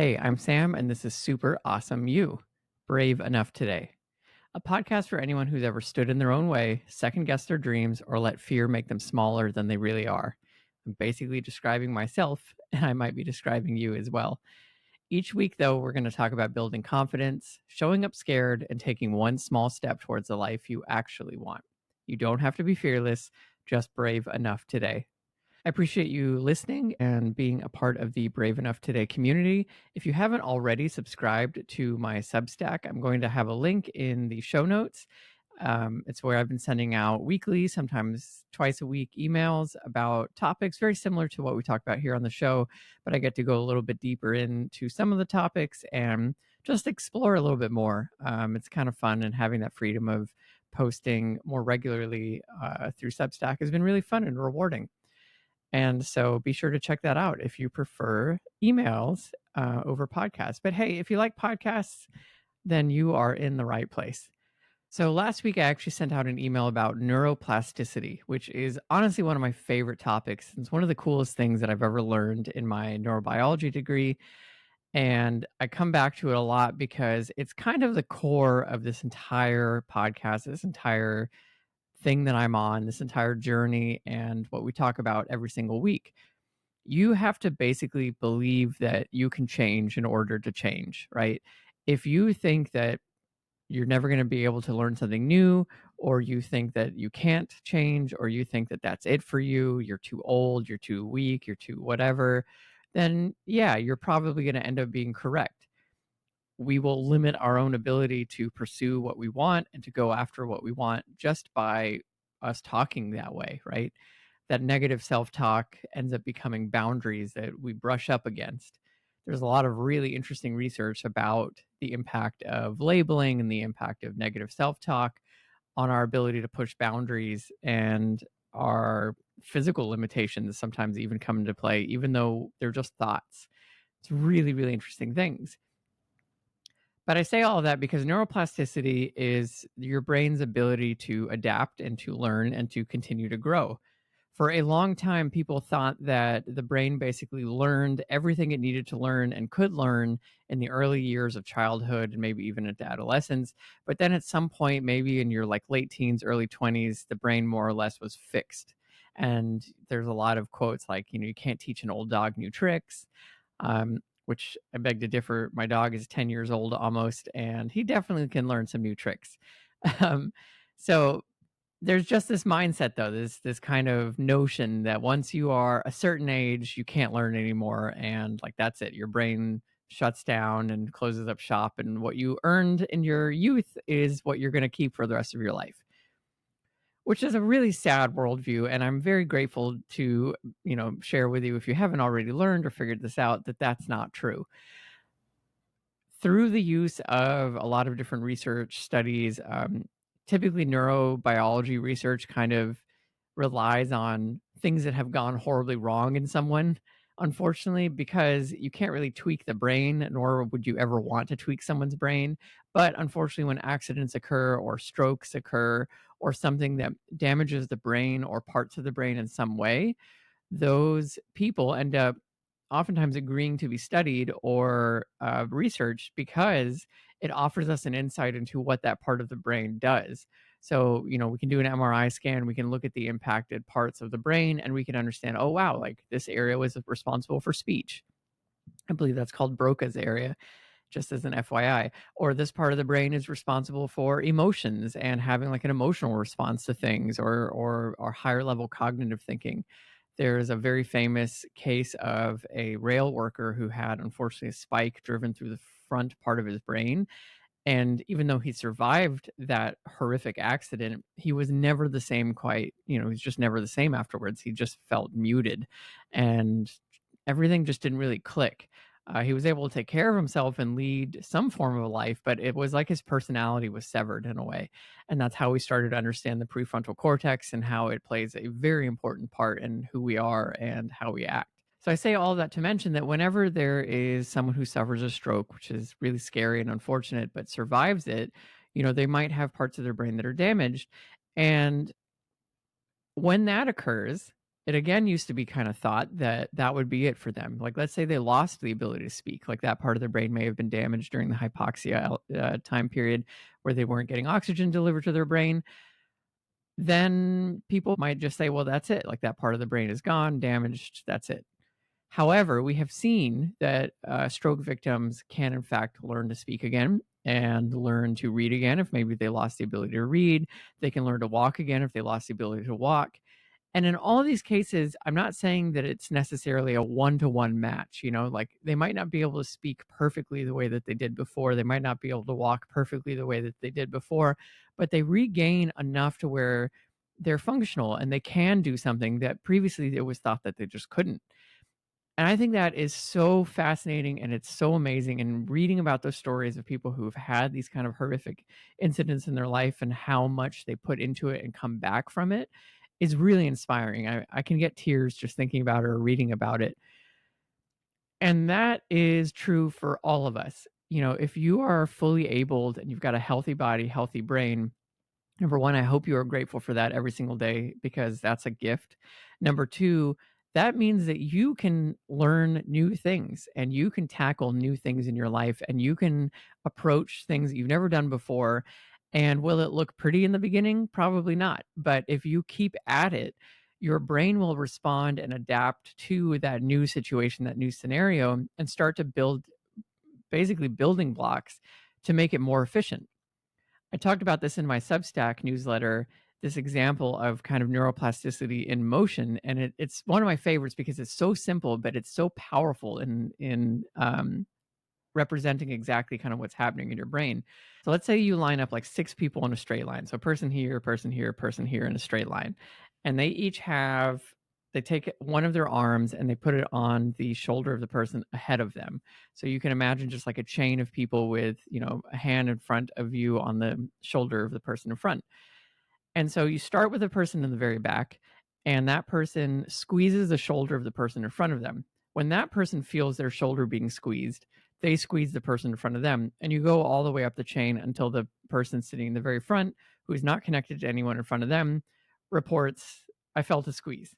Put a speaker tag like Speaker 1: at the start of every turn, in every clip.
Speaker 1: Hey, I'm Sam, and this is Super Awesome You, Brave Enough Today, a podcast for anyone who's ever stood in their own way, second guessed their dreams, or let fear make them smaller than they really are. I'm basically describing myself, and I might be describing you as well. Each week, though, we're going to talk about building confidence, showing up scared, and taking one small step towards the life you actually want. You don't have to be fearless, just brave enough today. I appreciate you listening and being a part of the Brave Enough Today community. If you haven't already subscribed to my Substack, I'm going to have a link in the show notes. It's where I've been sending out weekly, sometimes twice a week emails about topics very similar to what we talk about here on the show, but I get to go a little bit deeper into some of the topics and just explore a little bit more. It's kind of fun, and having that freedom of posting more regularly through Substack has been really fun and rewarding. And so be sure to check that out if you prefer emails over podcasts. But hey, if you like podcasts, then you are in the right place. So last week, I actually sent out an email about neuroplasticity, which is honestly one of my favorite topics. It's one of the coolest things that I've ever learned in my neurobiology degree. And I come back to it a lot because it's kind of the core of this entire podcast, this entire thing that I'm on, this entire journey, and what we talk about every single week. You have to basically believe that you can change in order to change, right? If you think that you're never going to be able to learn something new, or you think that you can't change, or you think that that's it for you, you're too old, you're too weak, you're too whatever, then yeah, you're probably going to end up being correct. We will limit our own ability to pursue what we want and to go after what we want just by us talking that way, right? That negative self talk ends up becoming boundaries that we brush up against. There's a lot of really interesting research about the impact of labeling and the impact of negative self talk on our ability to push boundaries, and our physical limitations sometimes even come into play, even though they're just thoughts. It's really, really interesting things. But I say all of that because neuroplasticity is your brain's ability to adapt and to learn and to continue to grow. For a long time, people thought that the brain basically learned everything it needed to learn and could learn in the early years of childhood and maybe even into adolescence. But then at some point, maybe in your like late teens, early 20s, the brain more or less was fixed. And there's a lot of quotes like, you can't teach an old dog new tricks. Which I beg to differ. My dog is 10 years old almost, and he definitely can learn some new tricks. Um, so there's just this mindset, though, this kind of notion that once you are a certain age, you can't learn anymore, and like that's it. Your brain shuts down and closes up shop, and what you earned in your youth is what you're going to keep for the rest of your life, which is a really sad worldview. And I'm very grateful to, share with you, if you haven't already learned or figured this out, that that's not true. Through the use of a lot of different research studies, typically neurobiology research kind of relies on things that have gone horribly wrong in someone, unfortunately, because you can't really tweak the brain, nor would you ever want to tweak someone's brain. But unfortunately, when accidents occur or strokes occur or something that damages the brain or parts of the brain in some way, those people end up oftentimes agreeing to be studied or researched because it offers us an insight into what that part of the brain does. So, we can do an MRI scan, we can look at the impacted parts of the brain, and we can understand, oh, wow, like this area was responsible for speech. I believe that's called Broca's area, just as an FYI. Or this part of the brain is responsible for emotions and having like an emotional response to things, or higher level cognitive thinking. There's a very famous case of a rail worker who had, unfortunately, a spike driven through the front part of his brain. And even though he survived that horrific accident, he was never the same quite, he's just never the same afterwards. He just felt muted, and everything just didn't really click. He was able to take care of himself and lead some form of a life, but it was like his personality was severed in a way. And that's how we started to understand the prefrontal cortex and how it plays a very important part in who we are and how we act. So I say all of that to mention that whenever there is someone who suffers a stroke, which is really scary and unfortunate, but survives it, they might have parts of their brain that are damaged. And when that occurs, it again used to be kind of thought that that would be it for them. Like, let's say they lost the ability to speak, like that part of their brain may have been damaged during the hypoxia time period where they weren't getting oxygen delivered to their brain. Then people might just say, well, that's it. Like that part of the brain is gone, damaged, that's it. However, we have seen that stroke victims can, in fact, learn to speak again and learn to read again if maybe they lost the ability to read. They can learn to walk again if they lost the ability to walk. And in all these cases, I'm not saying that it's necessarily a one-to-one match, like they might not be able to speak perfectly the way that they did before. They might not be able to walk perfectly the way that they did before, but they regain enough to where they're functional and they can do something that previously it was thought that they just couldn't. And I think that is so fascinating and it's so amazing. And reading about those stories of people who've had these kind of horrific incidents in their life and how much they put into it and come back from it is really inspiring. I can get tears just thinking about it or reading about it. And that is true for all of us. If you are fully abled and you've got a healthy body, healthy brain, number one, I hope you are grateful for that every single day because that's a gift. Number two, that means that you can learn new things and you can tackle new things in your life and you can approach things that you've never done before. And will it look pretty in the beginning? Probably not. But if you keep at it, your brain will respond and adapt to that new situation, that new scenario, and start to build basically building blocks to make it more efficient. I talked about this in my Substack newsletter, this example of kind of neuroplasticity in motion, and it's one of my favorites because it's so simple, but it's so powerful in representing exactly kind of what's happening in your brain. So let's say you line up like six people in a straight line. So person here, person here, person here in a straight line. And they take one of their arms and they put it on the shoulder of the person ahead of them. So you can imagine just like a chain of people with, a hand in front of you on the shoulder of the person in front. And so you start with the person in the very back, and that person squeezes the shoulder of the person in front of them. When that person feels their shoulder being squeezed, they squeeze the person in front of them. And you go all the way up the chain until the person sitting in the very front, who is not connected to anyone in front of them, reports, I felt a squeeze.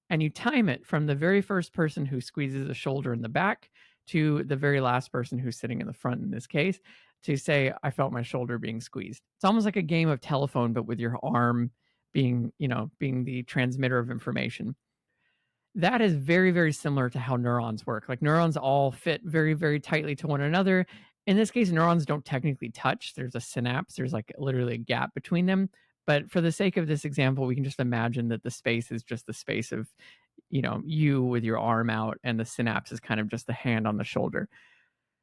Speaker 1: And you time it from the very first person who squeezes the shoulder in the back to the very last person who's sitting in the front in this case to say, I felt my shoulder being squeezed. It's almost like a game of telephone, but with your arm being the transmitter of information. That is very, very similar to how neurons work. Like neurons all fit very, very tightly to one another. In this case, neurons don't technically touch. There's a synapse. There's like literally a gap between them. But for the sake of this example, we can just imagine that the space is just the space of, you with your arm out, and the synapse is kind of just the hand on the shoulder.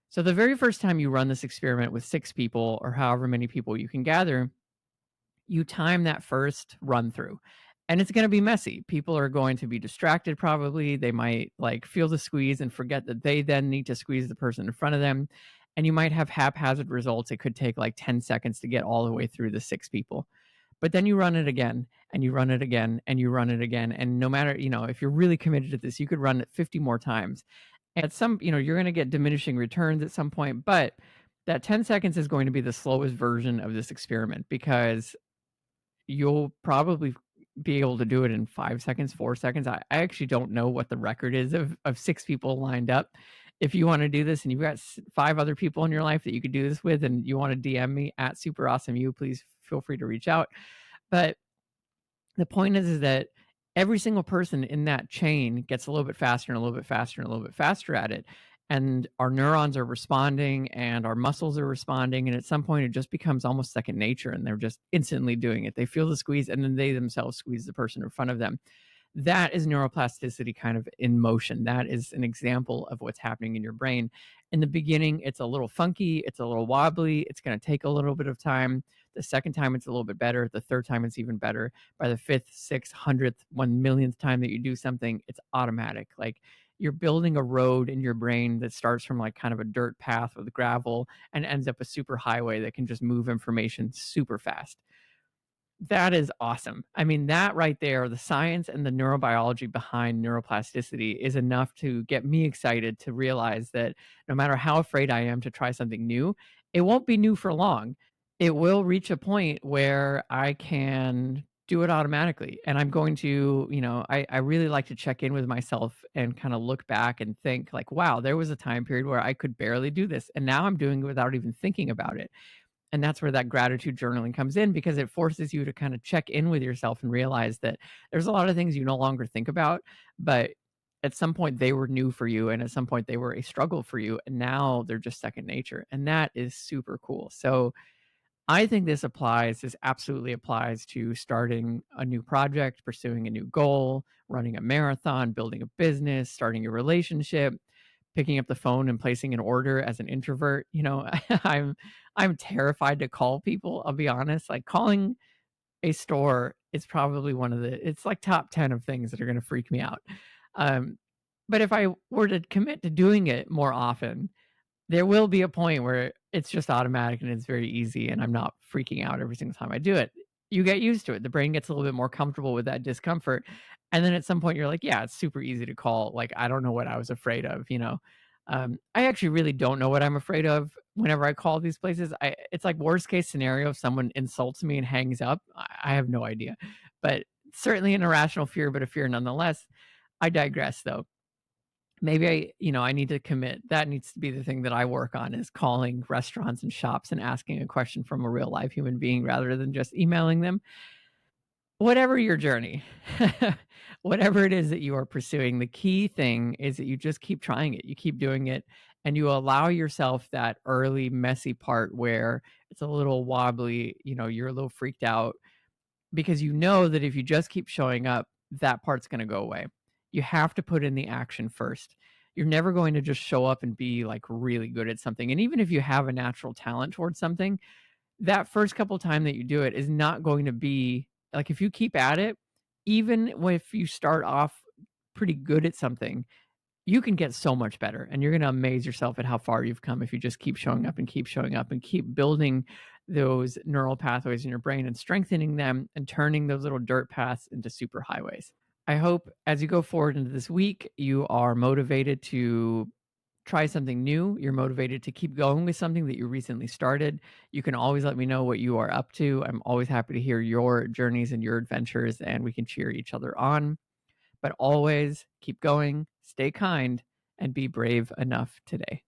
Speaker 1: So the very first time you run this experiment with six people or however many people you can gather, you time that first run through. And it's going to be messy. People are going to be distracted probably. They might like feel the squeeze and forget that they then need to squeeze the person in front of them. And you might have haphazard results. It could take like 10 seconds to get all the way through the six people. But then you run it again and you run it again and you run it again. And no matter, if you're really committed to this, you could run it 50 more times. At some, you're going to get diminishing returns at some point, but that 10 seconds is going to be the slowest version of this experiment because you'll probably be able to do it in 5 seconds, 4 seconds. I actually don't know what the record is of six people lined up. If you want to do this and you've got five other people in your life that you could do this with and you want to DM me at SuperAwesomeU, please feel free to reach out. But the point is that every single person in that chain gets a little bit faster and a little bit faster and a little bit faster at it. And our neurons are responding and our muscles are responding. And at some point, it just becomes almost second nature and they're just instantly doing it. They feel the squeeze and then they themselves squeeze the person in front of them. That is neuroplasticity kind of in motion. That is an example of what's happening in your brain. In the beginning, it's a little funky, it's a little wobbly, it's going to take a little bit of time. The second time, it's a little bit better. The third time, it's even better. By the fifth, sixth, 100th, 1 millionth time that you do something, it's automatic. Like you're building a road in your brain that starts from like kind of a dirt path with gravel and ends up a super highway that can just move information super fast. That is awesome. I mean, that right there, the science and the neurobiology behind neuroplasticity is enough to get me excited to realize that no matter how afraid I am to try something new, it won't be new for long. It will reach a point where I can do it automatically. And I'm going to, I really like to check in with myself and kind of look back and think like, wow, there was a time period where I could barely do this. And now I'm doing it without even thinking about it. And that's where that gratitude journaling comes in because it forces you to kind of check in with yourself and realize that there's a lot of things you no longer think about, but at some point they were new for you and at some point they were a struggle for you and now they're just second nature. And that is super cool. So I think this absolutely applies to starting a new project, pursuing a new goal, running a marathon, building a business, starting a relationship, picking up the phone and placing an order as an introvert. I'm terrified to call people, I'll be honest. Like calling a store is probably it's like top 10 of things that are going to freak me out. Um, but if I were to commit to doing it more often, there will be a point where it's just automatic and it's very easy, and I'm not freaking out every single time I do it. You get used to it. The brain gets a little bit more comfortable with that discomfort, and then at some point you're like, "Yeah, it's super easy to call." Like, I don't know what I was afraid of, you know? I actually really don't know what I'm afraid of whenever I call these places. It's like worst case scenario if someone insults me and hangs up. I have no idea, but certainly an irrational fear, but a fear nonetheless. I digress, though. Maybe I need to commit. That needs to be the thing that I work on is calling restaurants and shops and asking a question from a real live human being rather than just emailing them. Whatever your journey, whatever it is that you are pursuing, the key thing is that you just keep trying it. You keep doing it and you allow yourself that early messy part where it's a little wobbly, you're a little freaked out because you know that if you just keep showing up, that part's going to go away. You have to put in the action first. You're never going to just show up and be like really good at something. And even if you have a natural talent towards something, that first couple time that you do it is not going to be like if you keep at it, even if you start off pretty good at something, you can get so much better and you're going to amaze yourself at how far you've come if you just keep showing up and keep showing up and keep building those neural pathways in your brain and strengthening them and turning those little dirt paths into super highways. I hope as you go forward into this week, you are motivated to try something new. You're motivated to keep going with something that you recently started. You can always let me know what you are up to. I'm always happy to hear your journeys and your adventures, and we can cheer each other on. But always keep going, stay kind, and be brave enough today.